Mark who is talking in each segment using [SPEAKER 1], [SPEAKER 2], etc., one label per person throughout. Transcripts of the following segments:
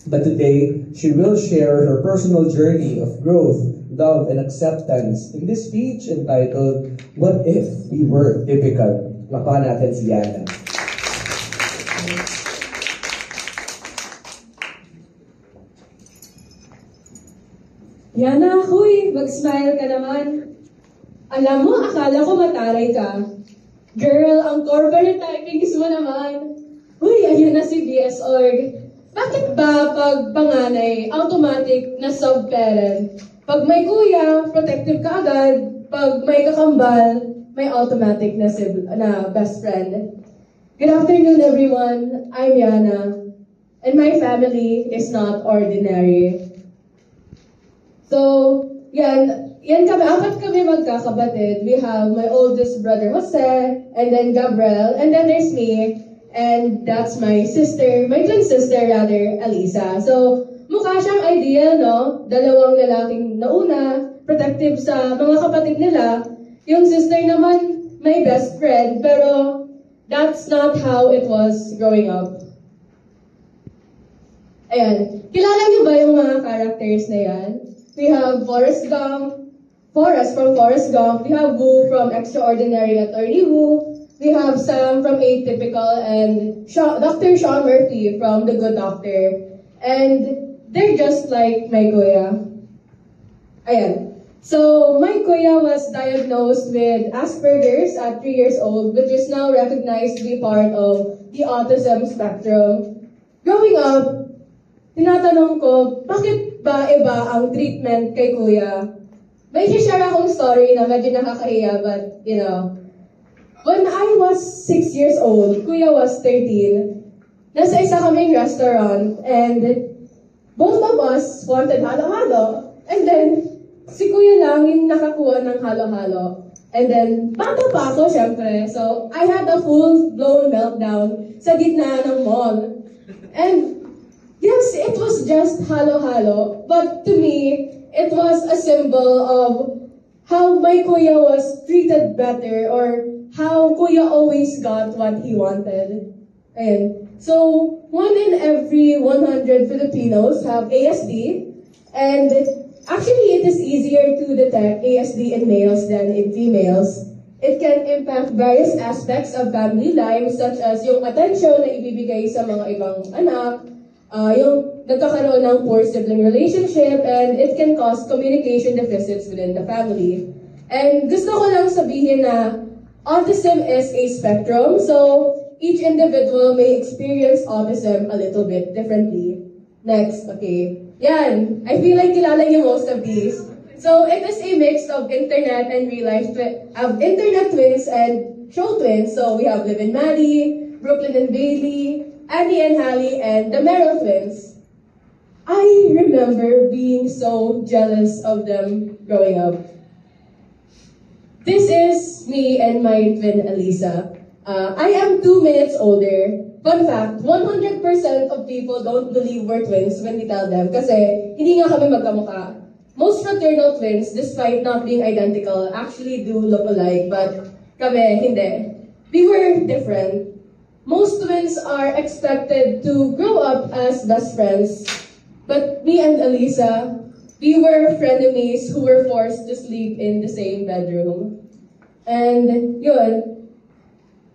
[SPEAKER 1] But today, she will share her personal journey of growth, love, and acceptance in this speech entitled, What If We Were Typical? Lapahan natin si Yana.
[SPEAKER 2] Yana, huy, mag-smile ka naman. Alam mo, akala ko mataray ka. Girl, ang corporate typings mo naman. Huy, ayun na si BS Org. Bakit ba pag panganay, automatic na sub-parent? Pag may kuya, protective ka agad. Pag may kakambal, may automatic na best friend. Good afternoon, everyone. I'm Yana. And my family is not ordinary. So, yan kami, apat kami magkakabatid. We have my oldest brother, Jose, and then Gabriel, and then there's me. And that's my sister, my twin sister rather, Alisa. So, mukha siyang ideal, no? Dalawang lalaking nauna, protective sa mga kapatid nila. Yung sister naman, may best friend, pero that's not how it was growing up. Ayan. Kilala niyo ba yung mga characters na yan? We have Forrest from Forrest Gump. We have Wu from Extraordinary Attorney Wu. We have Sam from Atypical and Dr. Sean Murphy from The Good Doctor. And they're just like my kuya. Ayan. So, my kuya was diagnosed with Asperger's at 3 years old, which is now recognized to be part of the autism spectrum. Growing up, tinatanong ko, bakit ba iba ang treatment kay kuya? May share akong story na medyo nakakahiya, but, you know, when I was 6 years old, kuya was 13, nasa isa kaming restaurant, and both of us wanted halo-halo. And then, si kuya lang yung nakakuha ng halo-halo. And then, bata pa ako, syempre. So, I had a full-blown meltdown sa gitna ng mall. And, yes, it was just halo-halo. But to me, it was a symbol of how my kuya was treated better, or how kuya always got what he wanted. And so, 1 in every 100 Filipinos have ASD, and actually it is easier to detect ASD in males than in females. It can impact various aspects of family life, such as yung attention na ibibigay sa mga ibang anak, yung nagkakaroon ng poor sibling relationship, and it can cause communication deficits within the family. And gusto ko lang sabihin na autism is a spectrum, so each individual may experience autism a little bit differently. Next, okay. Yan, I feel like kilala niyo most of these. So it is a mix of internet and real life internet twins and show twins. So we have Liv and Maddie, Brooklyn and Bailey, Annie and Hallie, and the Merrill twins. I remember being so jealous of them growing up. This is me and my twin Alisa. I am 2 minutes older. Fun fact, 100% of people don't believe we're twins when we tell them kasi hindi nga kami magkamukha. Most fraternal twins, despite not being identical, actually do look alike, but kami, hindi. We were different. Most twins are expected to grow up as best friends, but me and Alisa, we were frenemies who were forced to sleep in the same bedroom. And yun,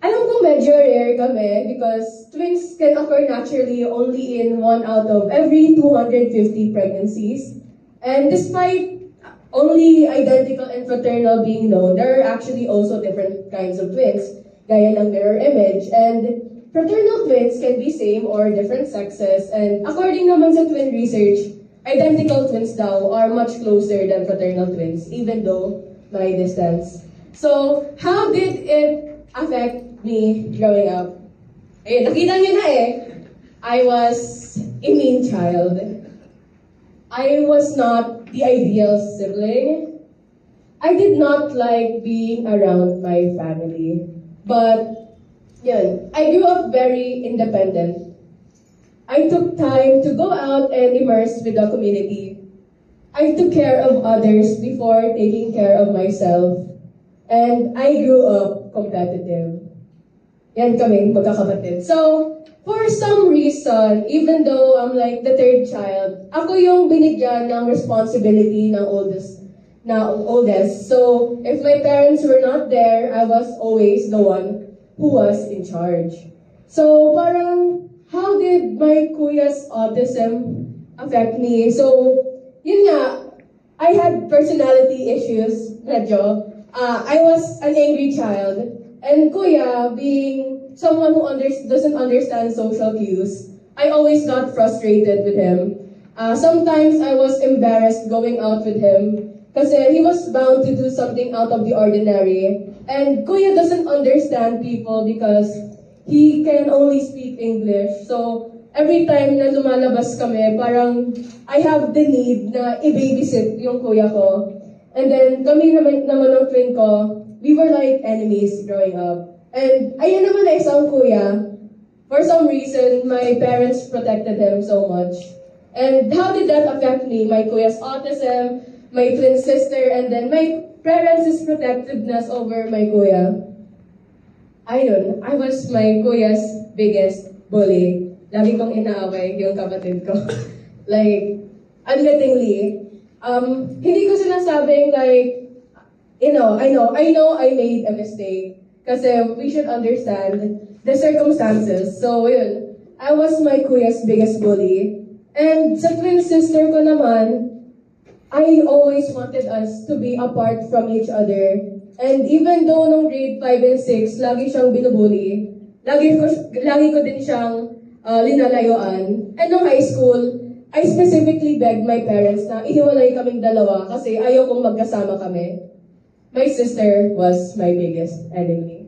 [SPEAKER 2] alam ko medyo rare kami because twins can occur naturally only in 1 out of every 250 pregnancies. And despite only identical and fraternal being known, there are actually also different kinds of twins, gaya ng mirror image. And fraternal twins can be same or different sexes. And according naman sa twin research, identical twins daw are much closer than fraternal twins, even though by distance. So, how did it affect me growing up? Eh, nakita niyo na eh. I was a mean child. I was not the ideal sibling. I did not like being around my family. But, yun, I grew up very independent. I took time to go out and immerse with the community. I took care of others before taking care of myself. And I grew up competitive. Yan kaming magkakapatid. So, for some reason, even though I'm like the third child, ako yung binigyan ng responsibility ng oldest. So, if my parents were not there, I was always the one who was in charge. So, parang, how did my kuya's autism affect me? So, yun nga, I had personality issues, medyo. I was an angry child. And kuya, being someone who doesn't understand social cues, I always got frustrated with him. Sometimes I was embarrassed going out with him kasi he was bound to do something out of the ordinary. And kuya doesn't understand people because he can only speak English. So, every time na lumalabas kami, parang I have the need na i-babysit yung kuya ko. And then, kami naman ng twin ko, we were like enemies growing up. And ayun naman na isang kuya, for some reason, my parents protected him so much. And how did that affect me? My kuya's autism, my twin sister, and then my parents' protectiveness over my kuya. Ayun, I was my kuya's biggest bully. Lagi kong inaaway yung kapatid ko. Like, unwittingly. Hindi ko sinasabing like, I know I made a mistake. Kasi we should understand the circumstances. So, yun. I was my kuya's biggest bully. And sa twin sister ko naman, I always wanted us to be apart from each other. And even though nung grade 5 and 6, lagi siyang binubully, lagi ko din siyang linalayuan. And nung high school, I specifically begged my parents na ihiwalay kaming dalawa kasi ayaw kong magkasama kami. My sister was my biggest enemy.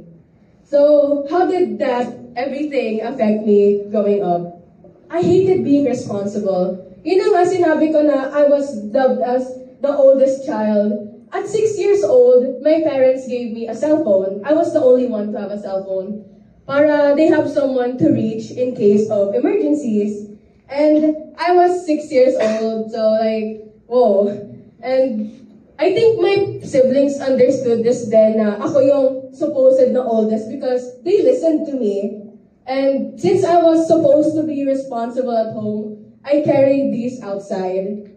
[SPEAKER 2] So, how did that everything affect me growing up? I hated being responsible. Yun ang nga sinabi ko na I was dubbed as the oldest child. At 6 years old, my parents gave me a cell phone. I was the only one to have a cell phone. Para they have someone to reach in case of emergencies. And I was 6 years old, so like, whoa. And I think my siblings understood this then na ako yung supposed na oldest because they listened to me. And since I was supposed to be responsible at home, I carried these outside.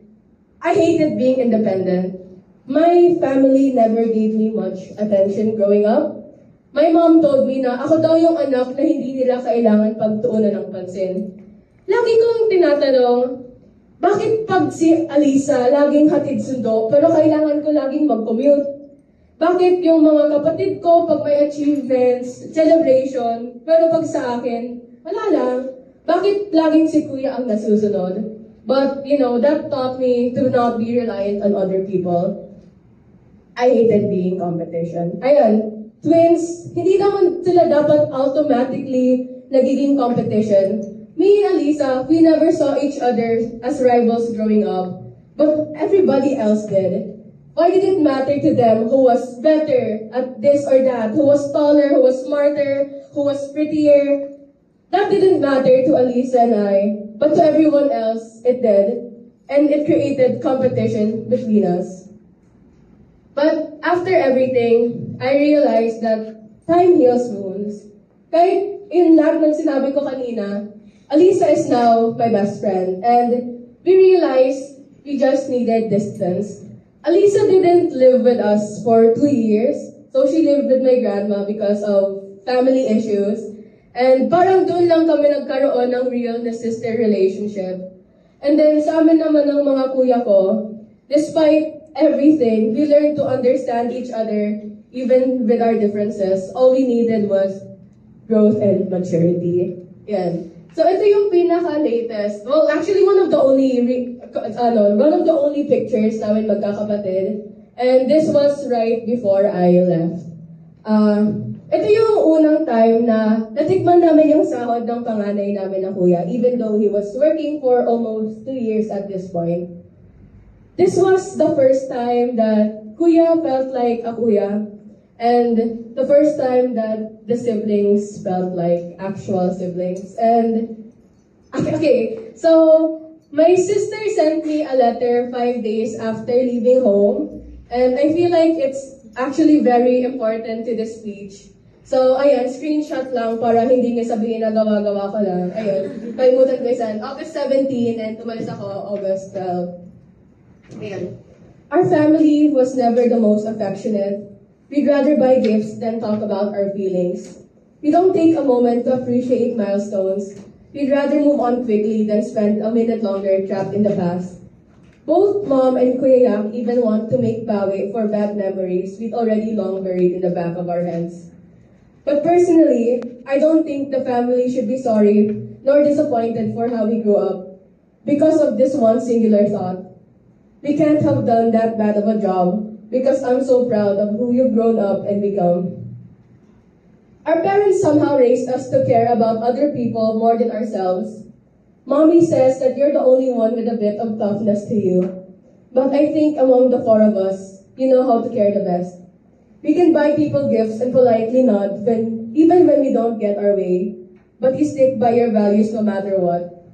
[SPEAKER 2] I hated being independent. My family never gave me much attention growing up. My mom told me na ako daw yung anak na hindi nila kailangan pagtuunan ng pansin. Lagi kong tinatanong, bakit pag si Alisa laging hatid sundo, pero kailangan ko laging mag-commute? Bakit yung mga kapatid ko pag may achievements, celebration, pero pag sa akin, wala lang? Bakit laging si kuya ang nasusunod? But, that taught me to not be reliant on other people. I hated being competition. Ayun, twins, hindi naman sila dapat automatically nagiging competition. Me and Alisa, we never saw each other as rivals growing up, but everybody else did. Why did it matter to them who was better at this or that, who was taller, who was smarter, who was prettier? That didn't matter to Alisa and I, but to everyone else, it did. And it created competition between us. But after everything, I realized that time heals wounds. Kahit in lahat ng sinabi ko kanina, Alisa is now my best friend, and we realized we just needed distance. Alisa didn't live with us for 2 years, so she lived with my grandma because of family issues. And parang doon lang kami nagkaroon ng real na sister relationship. And then sa amin naman ng mga kuya ko, despite everything, we learned to understand each other even with our differences. All we needed was growth and maturity. Yan. So ito yung pinaka-latest. Well, actually one of the only pictures namin magkakapatid. And this was right before I left. Ito yung unang time na natikman namin yung sahod ng panganay namin na kuya, even though he was working for almost 2 years at this point. This was the first time that kuya felt like a kuya. And the first time that the siblings felt like actual siblings. And, okay, so my sister sent me a letter 5 days after leaving home. And I feel like it's actually very important to the speech. So, ayun, screenshot lang para hindi niya sabihin na gawa-gawa ko lang. Ayun, kalimutan ko isan. August 17 and tumalis ako August 12. Ayun. Our family was never the most affectionate. We'd rather buy gifts than talk about our feelings. We don't take a moment to appreciate milestones. We'd rather move on quickly than spend a minute longer trapped in the past. Both Mom and Kuya Yak even want to make bawi for bad memories we'd already long buried in the back of our heads. But personally, I don't think the family should be sorry nor disappointed for how we grew up because of this one singular thought. We can't have done that bad of a job because I'm so proud of who you've grown up and become. Our parents somehow raised us to care about other people more than ourselves. Mommy says that you're the only one with a bit of toughness to you. But I think among the four of us, you know how to care the best. We can buy people gifts and politely nod even when we don't get our way. But you stick by your values no matter what.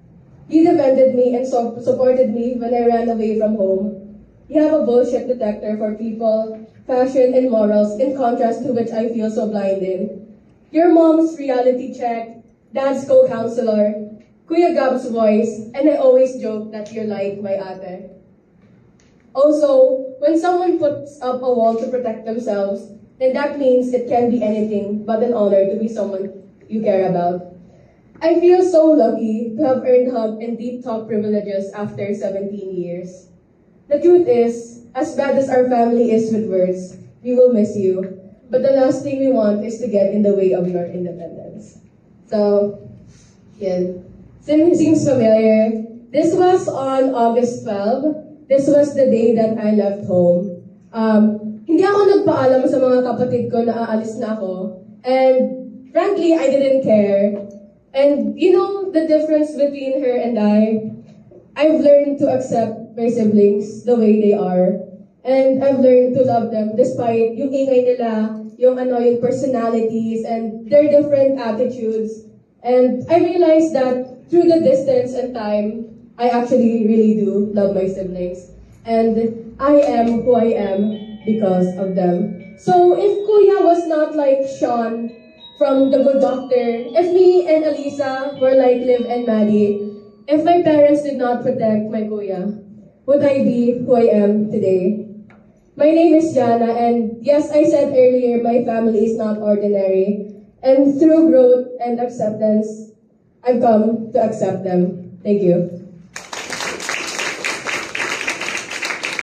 [SPEAKER 2] You defended me and supported me when I ran away from home. You have a bullshit detector for people, fashion, and morals, in contrast to which I feel so blind in. Your mom's reality check, dad's co-counselor, Kuya Gab's voice, and I always joke that you're like my ate. Also, when someone puts up a wall to protect themselves, then that means it can be anything but an honor to be someone you care about. I feel so lucky to have earned hug and deep talk privileges after 17 years. The truth is, as bad as our family is with words, we will miss you. But the last thing we want is to get in the way of your independence. So, yeah. Seems familiar. This was on August 12. This was the day that I left home. Hindi ako nagpaalam sa mga kapatid ko na aalis na ako. And frankly, I didn't care. And you know the difference between her and I've learned to accept my siblings the way they are. And I've learned to love them despite yung ingay nila, yung personalities, and their different attitudes. And I realized that through the distance and time, I actually really do love my siblings. And I am who I am because of them. So if Kuya was not like Sean from The Good Doctor, if me and Alisa were like Liv and Maddie, if my parents did not protect my Kuya, would I be who I am today? My name is Jana, and yes, I said earlier, my family is not ordinary. And through growth and acceptance, I've come to accept them. Thank you.